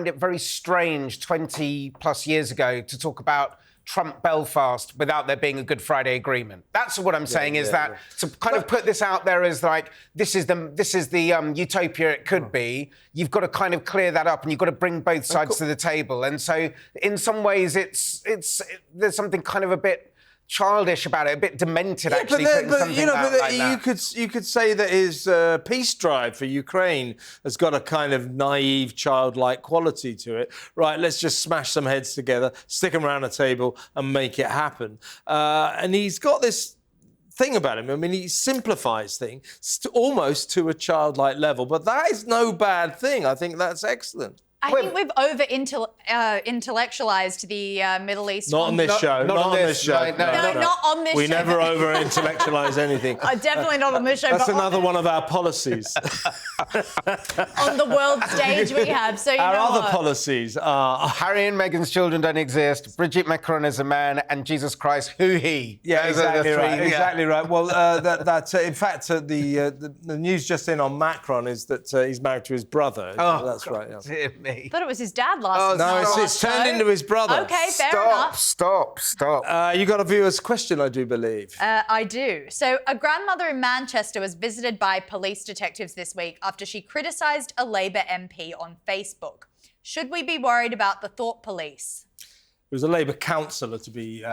Speaker 5: it very strange 20 plus years ago to talk about Trump Belfast without there being a Good Friday Agreement. That's what I'm saying to kind of put this out there as like, this is the utopia it could be. You've got to kind of clear that up and you've got to bring both sides to the table. And so in some ways there's something kind of a bit childish about it, a bit demented, actually.
Speaker 1: You could say that his peace drive for Ukraine has got a kind of naive, childlike quality to it. Right, let's just smash some heads together, stick them around a table, and make it happen. And he's got this thing about him. I mean, he simplifies things almost to a childlike level, but that is no bad thing. I think that's excellent.
Speaker 2: I think we've over-intellectualized the Middle East.
Speaker 1: Not on this show. Not on this show.
Speaker 2: No, not on this show.
Speaker 1: We never over-intellectualize anything.
Speaker 2: Definitely not on this show.
Speaker 1: That's another one of our policies.
Speaker 2: On the world stage we have, so you know
Speaker 1: our other
Speaker 2: what?
Speaker 1: Policies are...
Speaker 5: Harry and Meghan's children don't exist, Brigitte Macron is a man, and Jesus Christ, who he?
Speaker 1: Yeah, exactly right. Yeah. Exactly right. Well, in fact, the news just in on Macron is that he's married to his brother.
Speaker 5: Oh,
Speaker 1: that's right. Yeah.
Speaker 5: Dear me.
Speaker 2: I thought it was his dad last night.
Speaker 1: No, it's turned into his brother.
Speaker 2: Okay, fair enough.
Speaker 5: Stop.
Speaker 1: You got a viewer's question, I do believe.
Speaker 2: I do. So a grandmother in Manchester was visited by police detectives this week after she criticised a Labour MP on Facebook. Should we be worried about the thought police?
Speaker 1: was a Labour councillor, to be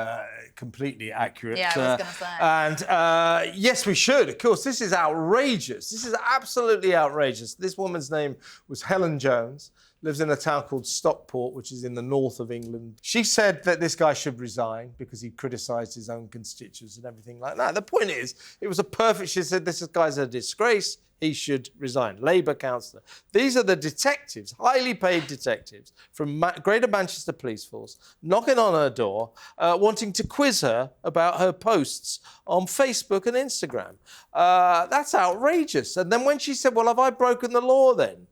Speaker 1: completely accurate.
Speaker 2: Yeah, I was going to say.
Speaker 1: And yes, we should. Of course, this is outrageous. This is absolutely outrageous. This woman's name was Helen Jones. Lives in a town called Stockport, which is in the north of England. She said that this guy should resign because he criticised his own constituents and everything like that. The point is, it was a perfect... She said, this guy's a disgrace. He should resign. Labour councillor. These are the detectives, highly paid detectives from Greater Manchester Police Force, knocking on her door, wanting to quiz her about her posts on Facebook and Instagram. That's outrageous. And then when she said, well, have I broken the law then?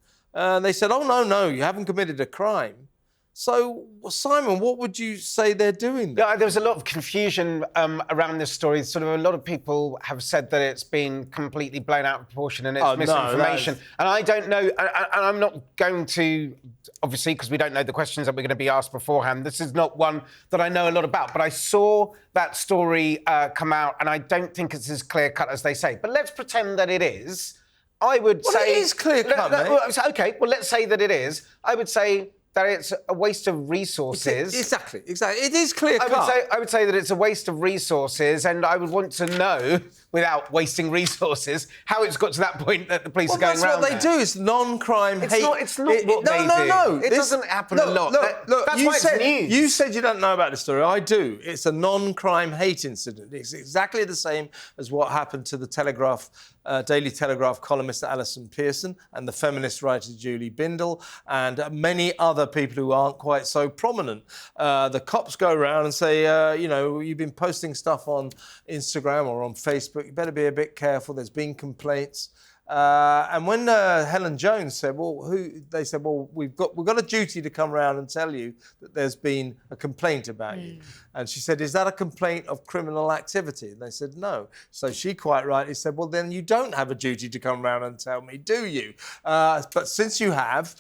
Speaker 1: They said, oh, no, you haven't committed a crime. So, Simon, what would you say they're doing there?
Speaker 5: Yeah, there was a lot of confusion around this story. Sort of a lot of people have said that it's been completely blown out of proportion and it's misinformation. And I don't know, and I'm not going to, obviously, because we don't know the questions that we're going to be asked beforehand. This is not one that I know a lot about, but I saw that story come out and I don't think it's as clear-cut as they say. But let's pretend that it is. I would say...
Speaker 1: it is clear-cut, mate.
Speaker 5: OK, well, let's say that it is. I would say that it's a waste of resources.
Speaker 1: Exactly. It is clear-cut.
Speaker 5: I would say that it's a waste of resources, and I would want to know, without wasting resources, how it's got to that point that the police are going around.
Speaker 1: That's what they do. It's non-crime hate.
Speaker 5: It's not what they do.
Speaker 1: No.
Speaker 5: It doesn't happen a lot.
Speaker 1: Look,
Speaker 5: that's why it's news.
Speaker 1: You said you don't know about the story. I do. It's a non-crime hate incident. It's exactly the same as what happened to the Telegraph, Daily Telegraph columnist Alison Pearson and the feminist writer Julie Bindel and many other people who aren't quite so prominent. The cops go around and say, you've been posting stuff on Instagram or on Facebook. You better be a bit careful. There's been complaints. And when Helen Jones said, they said, we've got a duty to come around and tell you that there's been a complaint about you. And she said, is that a complaint of criminal activity? And they said, no. So she quite rightly said, well, then you don't have a duty to come around and tell me, do you? But since you have,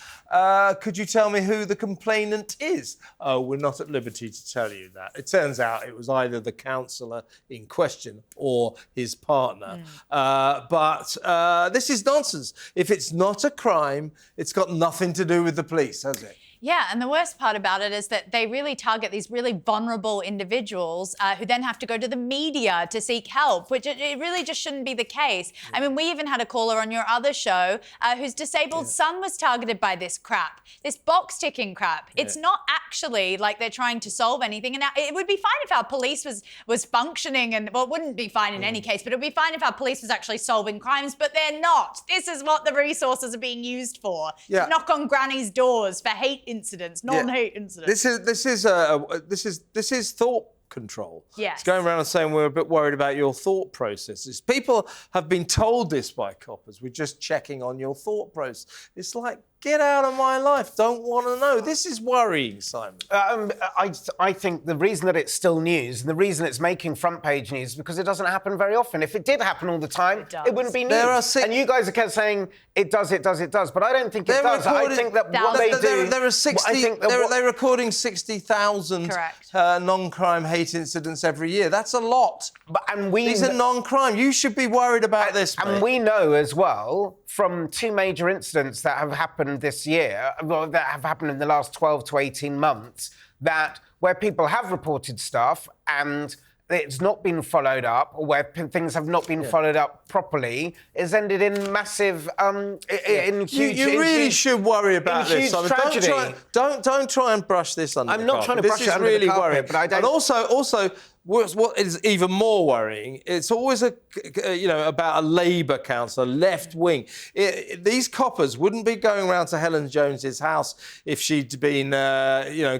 Speaker 1: could you tell me who the complainant is? Oh, we're not at liberty to tell you that. It turns out it was either the councillor in question or his partner. But this is nonsense. If it's not a crime, it's got nothing to do with the police, has it?
Speaker 2: Yeah, and the worst part about it is that they really target these really vulnerable individuals who then have to go to the media to seek help, which it really just shouldn't be the case. Yeah. I mean, we even had a caller on your other show whose disabled son was targeted by this crap, this box-ticking crap. Yeah. It's not actually like they're trying to solve anything. And it would be fine if our police was functioning and, well, it wouldn't be fine in any case, but it would be fine if our police was actually solving crimes, but they're not. This is what the resources are being used for. Yeah. To knock on granny's doors for hate incidents, non-hate incidents.
Speaker 1: This is thought control.
Speaker 2: Yes.
Speaker 1: It's going around and saying we're a bit worried about your thought processes. People have been told this by coppers. We're just checking on your thought process. It's like, get out of my life. Don't want to know. This is worrying, Simon.
Speaker 5: I think the reason that it's still news and the reason it's making front page news is because it doesn't happen very often. If it did happen all the time, it wouldn't be news. And you guys are kept saying it does, but I don't think it does. I think that what they do...
Speaker 1: They're recording 60,000 non-crime hate incidents every year. That's a lot. These are non-crime. You should be worried about this, mate.
Speaker 5: And we know as well from two major incidents that have happened this year, that have happened in the last 12 to 18 months, that where people have reported stuff and it's not been followed up, or where things have not been followed up properly, is ended in massive, in huge...
Speaker 1: You really should worry about this.
Speaker 5: Tragedy.
Speaker 1: Don't try and brush this under the carpet.
Speaker 5: I'm not trying to brush it under the carpet,
Speaker 1: worrying.
Speaker 5: But I don't...
Speaker 1: And also, what is even more worrying, it's always about a Labour councillor, left wing. These coppers wouldn't be going around to Helen Jones's house if she'd been,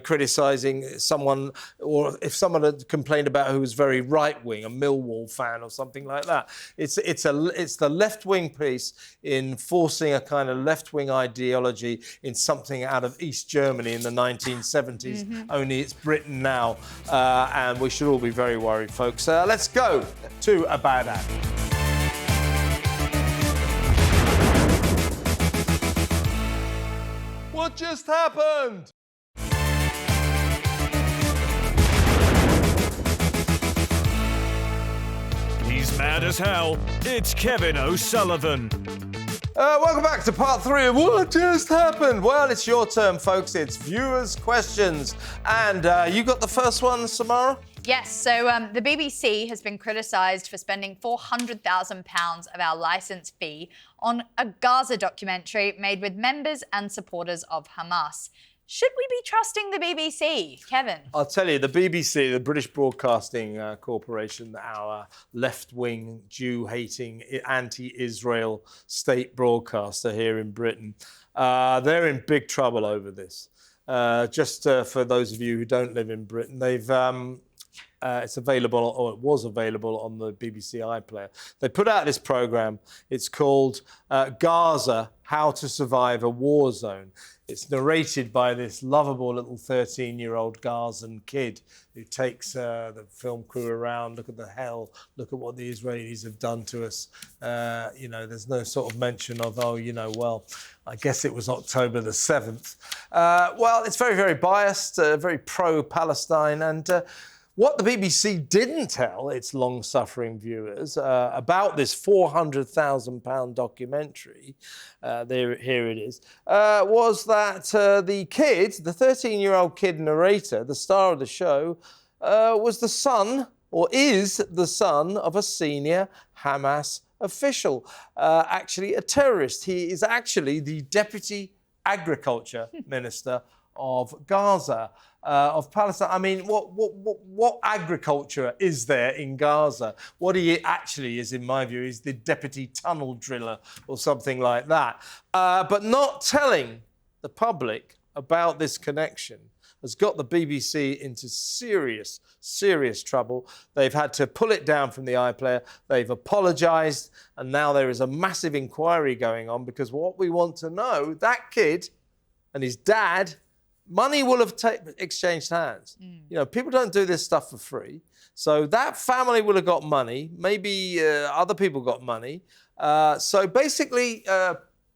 Speaker 1: criticising someone, or if someone had complained about who was very right wing, a Millwall fan or something like that. It's the left wing piece in forcing a kind of left wing ideology in something out of East Germany in the 1970s. Only it's Britain now, and we should all be very worried, folks. Let's go to a bad ad. What just happened?
Speaker 7: He's mad as hell. It's Kevin O'Sullivan.
Speaker 1: Welcome back to part 3 of What Just Happened. Well, it's your turn, folks. It's viewers' questions. And you got the first one, Samara?
Speaker 2: Yes, so the BBC has been criticised for spending £400,000 of our licence fee on a Gaza documentary made with members and supporters of Hamas. Should we be trusting the BBC, Kevin?
Speaker 1: I'll tell you, the BBC, the British Broadcasting Corporation, our left-wing, Jew-hating, anti-Israel state broadcaster here in Britain, they're in big trouble over this. Just for those of you who don't live in Britain, they've... it's available, or it was available on the BBC iPlayer. They put out this programme. It's called Gaza, How to Survive a War Zone. It's narrated by this lovable little 13-year-old Gazan kid who takes the film crew around. Look at the hell. Look at what the Israelis have done to us. There's no sort of mention of, I guess it was October the 7th. It's very, very biased, very pro-Palestine, and... what the BBC didn't tell its long-suffering viewers about this £400,000 documentary, here it is, was that the kid, the 13-year-old kid narrator, the star of the show, was the son, or is the son, of a senior Hamas official, actually a terrorist. He is actually the Deputy Agriculture Minister of Gaza. Of Palestine. I mean, what agriculture is there in Gaza? What he actually is, in my view, is the deputy tunnel driller or something like that. But not telling the public about this connection has got the BBC into serious, serious trouble. They've had to pull it down from the iPlayer. They've apologised, and now there is a massive inquiry going on because what we want to know, that kid and his dad, money will have exchanged hands. People don't do this stuff for free. So that family will have got money. Maybe other people got money. So basically,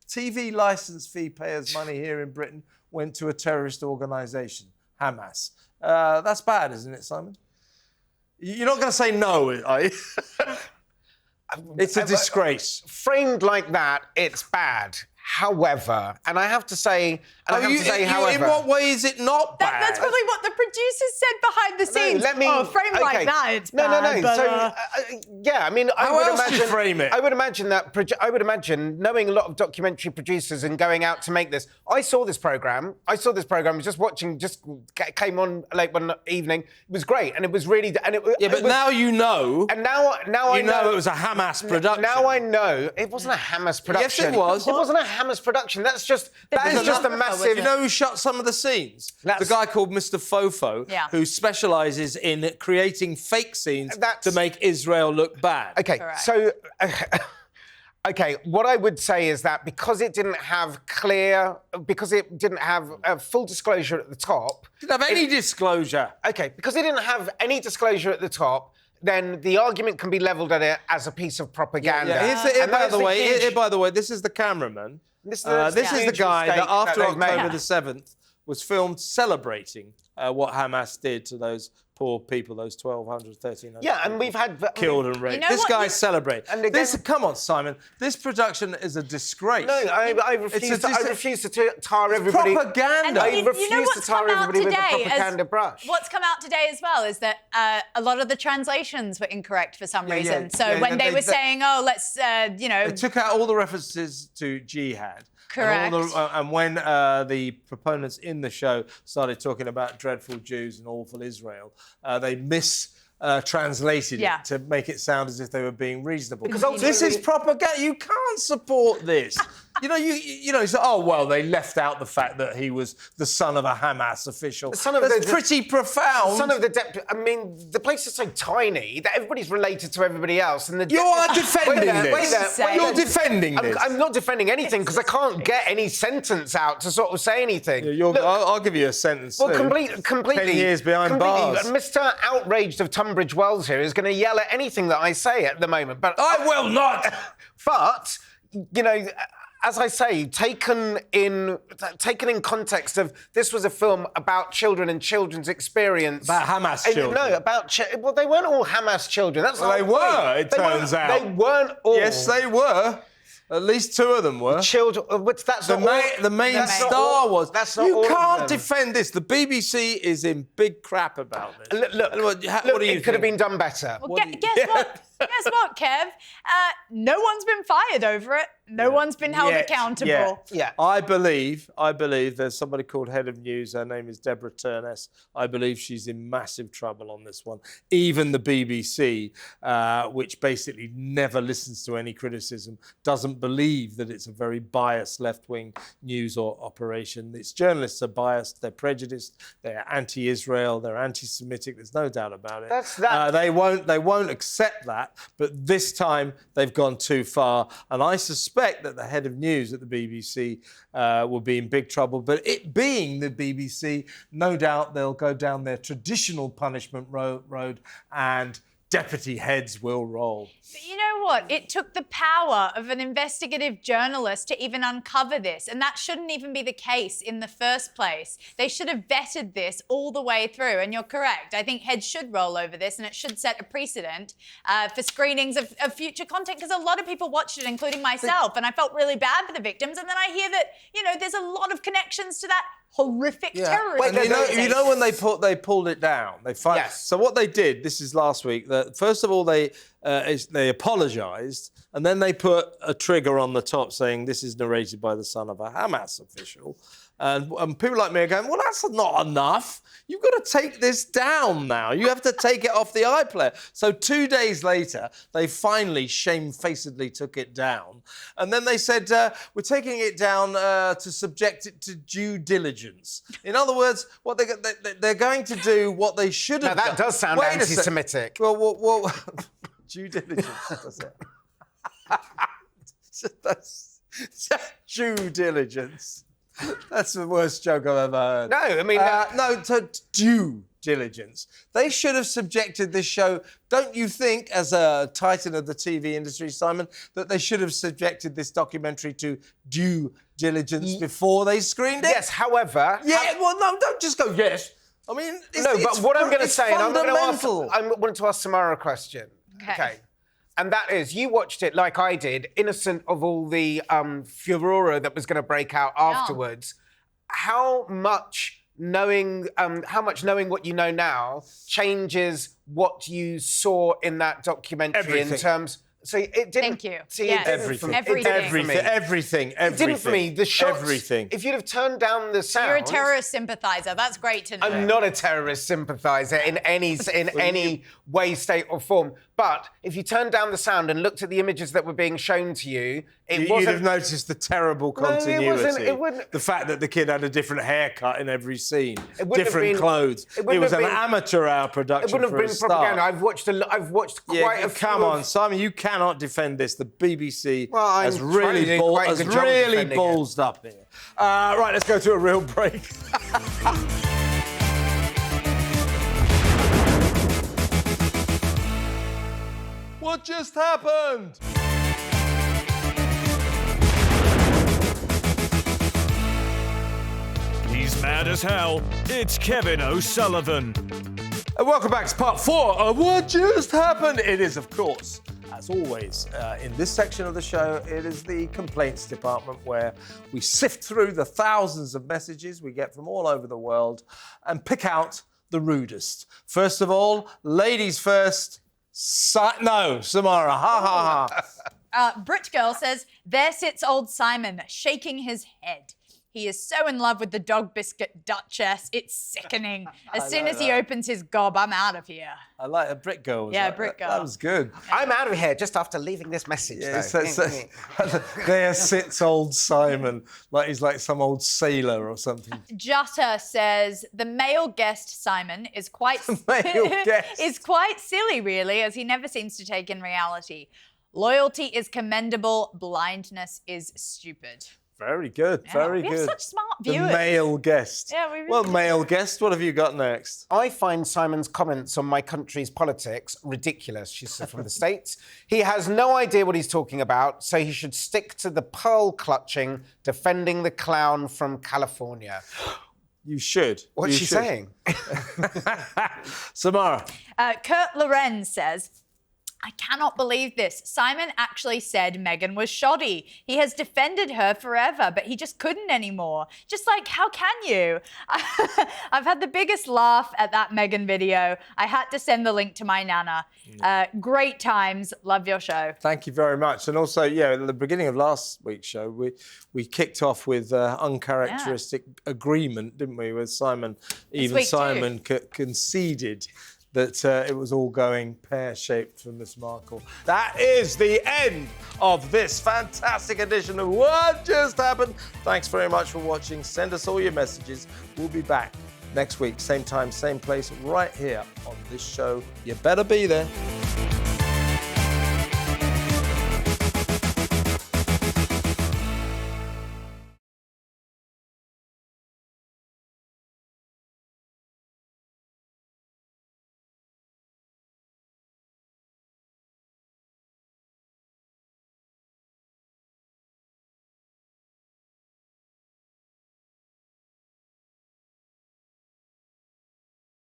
Speaker 1: TV licence fee payers' money here in Britain went to a terrorist organisation, Hamas. That's bad, isn't it, Simon? You're not going to say no, are you? It's a disgrace.
Speaker 5: Framed like that, it's bad. However, and I have to say, however...
Speaker 1: In what way is it not bad?
Speaker 2: That's probably what the producers said behind the scenes. Framed like that, it's bad.
Speaker 5: No.
Speaker 2: But,
Speaker 5: I mean,
Speaker 1: how else do you frame it?
Speaker 5: I would imagine knowing a lot of documentary producers and going out to make this. I saw this programme. I was just watching. Just came on late one evening. It was great, and it was really.
Speaker 1: But now you know.
Speaker 5: And now I know
Speaker 1: it was a Hamas production.
Speaker 5: Now I know it wasn't a Hamas production.
Speaker 1: Yes, it was.
Speaker 5: It wasn't a Hamas production. That is just a massive.
Speaker 1: You know who shot some of the scenes? The guy called Mr. Fofo, who specialises in creating fake scenes to make Israel look bad.
Speaker 5: Okay,
Speaker 2: correct.
Speaker 5: So. Okay, what I would say is that because it didn't have a full disclosure at the top...
Speaker 1: Didn't have any disclosure.
Speaker 5: Okay, because it didn't have any disclosure at the top, then the argument can be levelled at it as a piece of propaganda.
Speaker 1: By the way, this is the cameraman. This is the guy that after October the 7th was filmed celebrating what Hamas did to those poor people, those 1,200, 1,300
Speaker 5: and we've had...
Speaker 1: killed and raped. This guy's celebrating. Come on, Simon. This production is a disgrace.
Speaker 5: No, I refuse to tar everybody...
Speaker 1: propaganda.
Speaker 5: I refuse to tar everybody with a propaganda brush.
Speaker 2: What's come out today as well is that a lot of the translations were incorrect for some reason. So when they were saying, let's,
Speaker 1: They took out all the references to jihad.
Speaker 2: Correct.
Speaker 1: And when the proponents in the show started talking about dreadful Jews and awful Israel, they translated it to make it sound as if they were being reasonable. Because this is propaganda. You can't support this. They left out the fact that he was the son of a Hamas official. That's pretty profound.
Speaker 5: Son of the deputy. I mean, the place is so tiny that everybody's related to everybody else. And
Speaker 1: you are defending this. You're defending this.
Speaker 5: I'm not defending anything because I can't get any sentence out to sort of say anything.
Speaker 1: I'll give you a sentence.
Speaker 5: Well, completely.
Speaker 1: 10 years behind bars.
Speaker 5: Mr. Outraged of Tunbridge Wells here is going to yell at anything that I say at the moment. But
Speaker 1: I will not.
Speaker 5: But as I say, taken in context of this was a film about children and children's experience.
Speaker 1: About Hamas children.
Speaker 5: No, well, they weren't all Hamas children. That's
Speaker 1: they were. It turns out
Speaker 5: they weren't all.
Speaker 1: Yes, they were. At least 2 of them were.
Speaker 5: Children. That's
Speaker 1: The main
Speaker 5: that's not
Speaker 1: star
Speaker 5: all-
Speaker 1: was.
Speaker 5: That's not
Speaker 1: you
Speaker 5: all of
Speaker 1: can't
Speaker 5: them.
Speaker 1: defend this. The BBC is in big crap about this.
Speaker 5: Look,
Speaker 1: What do you
Speaker 5: it could have
Speaker 1: think?
Speaker 5: been done better.
Speaker 2: Well, guess what? Guess what, Kev? No one's been fired over it. No one's been held accountable.
Speaker 5: Yeah.
Speaker 1: I believe there's somebody called Head of News. Her name is Deborah Turness. I believe she's in massive trouble on this one. Even the BBC, which basically never listens to any criticism, doesn't believe that it's a very biased left-wing news or operation. Its journalists are biased. They're prejudiced. They're anti-Israel. They're anti-Semitic. There's no doubt about it.
Speaker 5: That's that.
Speaker 1: They won't accept that. But this time they've gone too far, and I suspect that the head of news at the BBC will be in big trouble. But it being the BBC, no doubt they'll go down their traditional punishment road and deputy heads will roll.
Speaker 2: But you know what? It took the power of an investigative journalist to even uncover this, and that shouldn't even be the case in the first place. They should have vetted this all the way through, and you're correct. I think heads should roll over this, and it should set a precedent for screenings of future content, because a lot of people watched it, including myself, and I felt really bad for the victims, and then I hear that, there's a lot of connections to that horrific terrorism.
Speaker 1: Wait, you know when they pulled it down?
Speaker 5: Yes.
Speaker 1: So what they did, this is last week, that first of all they apologised, and then they put a trigger on the top saying this is narrated by the son of a Hamas official. And people like me are going, well, that's not enough. You've got to take this down now. You have to take it off the iPlayer. So 2 days later, they finally shamefacedly took it down. And then they said, we're taking it down to subject it to due diligence. In other words, what they're going to do what they should have
Speaker 5: Now,
Speaker 1: done.
Speaker 5: that does sound
Speaker 1: Wait a sec.
Speaker 5: anti-Semitic.
Speaker 1: Well, due diligence, does it? That's due diligence. That's the worst joke I've ever heard.
Speaker 5: No, I mean...
Speaker 1: to due diligence. They should have subjected this show, don't you think, as a titan of the TV industry, Simon, that they should have subjected this documentary to due diligence before they screened it?
Speaker 5: Yes, however...
Speaker 1: Well, no, don't just go yes. I mean,
Speaker 5: but what I'm going to say, and I wanted to ask Samara a question.
Speaker 2: Okay.
Speaker 5: And that is, you watched it like I did, innocent of all the furore that was going to break out afterwards. How much knowing what you know now changes what you saw in that documentary in terms... So it didn't...
Speaker 2: Thank you.
Speaker 5: See,
Speaker 2: Yes.
Speaker 1: Everything.
Speaker 5: Everything. It didn't for me. The shots...
Speaker 1: Everything.
Speaker 5: If you'd have turned down the sound...
Speaker 2: You're a terrorist sympathiser. That's great to know.
Speaker 5: I'm not a terrorist sympathiser in any way, state or form. But if you turned down the sound and looked at the images that were being shown to you,
Speaker 1: you'd have noticed the terrible continuity.
Speaker 5: It wouldn't.
Speaker 1: The fact that the kid had a different haircut in every scene,
Speaker 5: wouldn't have
Speaker 1: different
Speaker 5: been-
Speaker 1: clothes.
Speaker 5: it
Speaker 1: It
Speaker 5: wouldn't
Speaker 1: was
Speaker 5: have
Speaker 1: an
Speaker 5: been-
Speaker 1: amateur hour production.
Speaker 5: It wouldn't have
Speaker 1: for a
Speaker 5: been
Speaker 1: start.
Speaker 5: propaganda. I've watched quite a few.
Speaker 1: Come on, Simon, you cannot defend this. The BBC
Speaker 5: Well, I'm
Speaker 1: has
Speaker 5: trying to
Speaker 1: really,
Speaker 5: do quite a good job of defending it.
Speaker 1: ballsed up here. Right, let's go to a real break. What just happened?
Speaker 7: He's mad as hell. It's Kevin O'Sullivan.
Speaker 1: And welcome back to part 4 of What Just Happened. It is, of course, as always, in this section of the show, it is the complaints department where we sift through the thousands of messages we get from all over the world and pick out the rudest. First of all, ladies first. Samara, ha ha ha.
Speaker 2: Brit Girl says, there sits old Simon shaking his head. He is so in love with the dog biscuit Duchess. It's sickening. As soon as he opens his gob, I'm out of here.
Speaker 1: I like a Brit Girl.
Speaker 2: Brit Girl.
Speaker 1: That was good.
Speaker 5: I'm out of here just after leaving this message.
Speaker 1: There sits old Simon, like he's like some old sailor or something.
Speaker 2: Jutta says the male guest Simon is quite is quite silly, really, as he never seems to take in reality. Loyalty is commendable. Blindness is stupid.
Speaker 1: Very good, very
Speaker 2: we
Speaker 1: good.
Speaker 2: have such smart viewers.
Speaker 1: The male guest.
Speaker 2: Yeah, we really
Speaker 1: Well,
Speaker 2: do.
Speaker 1: male guest, what have you got next?
Speaker 5: I find Simon's comments on my country's politics ridiculous. She's from the States. He has no idea what he's talking about, so he should stick to the pearl-clutching, defending the clown from California.
Speaker 1: You should.
Speaker 5: What's
Speaker 1: You
Speaker 5: she
Speaker 1: should.
Speaker 5: saying?
Speaker 1: Samara.
Speaker 2: Kurt Lorenz says, I cannot believe this. Simon actually said Meghan was shoddy. He has defended her forever, but he just couldn't anymore. Just like, how can you? I've had the biggest laugh at that Meghan video. I had to send the link to my nana. Great times. Love your show.
Speaker 1: Thank you very much. And also, yeah, at the beginning of last week's show, we kicked off with uncharacteristic agreement, didn't we, with Simon? Even Simon conceded that it was all going pear-shaped for Miss Markle. That is the end of this fantastic edition of What Just Happened. Thanks very much for watching. Send us all your messages. We'll be back next week, same time, same place, right here on this show. You better be there.